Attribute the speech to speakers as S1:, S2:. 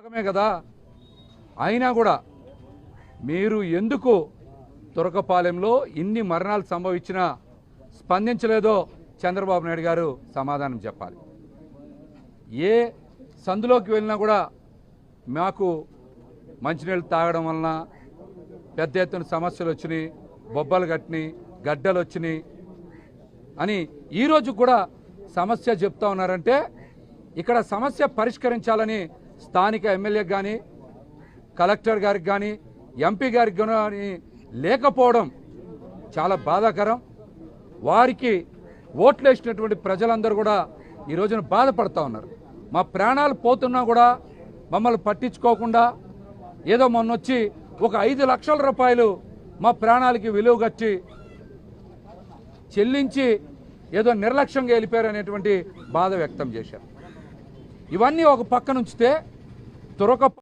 S1: భాగమే కదా, అయినా కూడా మీరు ఎందుకు తురకపాలెంలో ఇన్ని మరణాలు సంభవించినా స్పందించలేదో చంద్రబాబు నాయుడు గారు సమాధానం చెప్పాలి. ఏ సందులోకి వెళ్ళినా కూడా మాకు మంచినీళ్ళు తాగడం వలన పెద్ద ఎత్తున సమస్యలు వచ్చినాయి, బొబ్బలు కట్టినాయి, గడ్డలు వచ్చినాయి అని ఈరోజు కూడా సమస్య చెప్తా ఉన్నారంటే ఇక్కడ సమస్య పరిష్కరించాలని స్థానిక ఎమ్మెల్యేకి కానీ కలెక్టర్ గారికి కానీ ఎంపీ గారికి కానీ లేకపోవడం చాలా బాధాకరం. వారికి ఓట్లు వేసినటువంటి ప్రజలందరూ కూడా ఈ రోజున బాధపడుతూ ఉన్నారు. మా ప్రాణాలు పోతున్నా కూడా మమ్మల్ని పట్టించుకోకుండా ఏదో మొన్నొచ్చి ఒక 5 లక్షల రూపాయలు మా ప్రాణాలకి విలువ కట్టి చెల్లించి ఏదో నిర్లక్ష్యంగా వెళ్ళిపోయారనేటువంటి బాధ వ్యక్తం చేశారు. ఇవన్నీ ఒక పక్క నుంచితే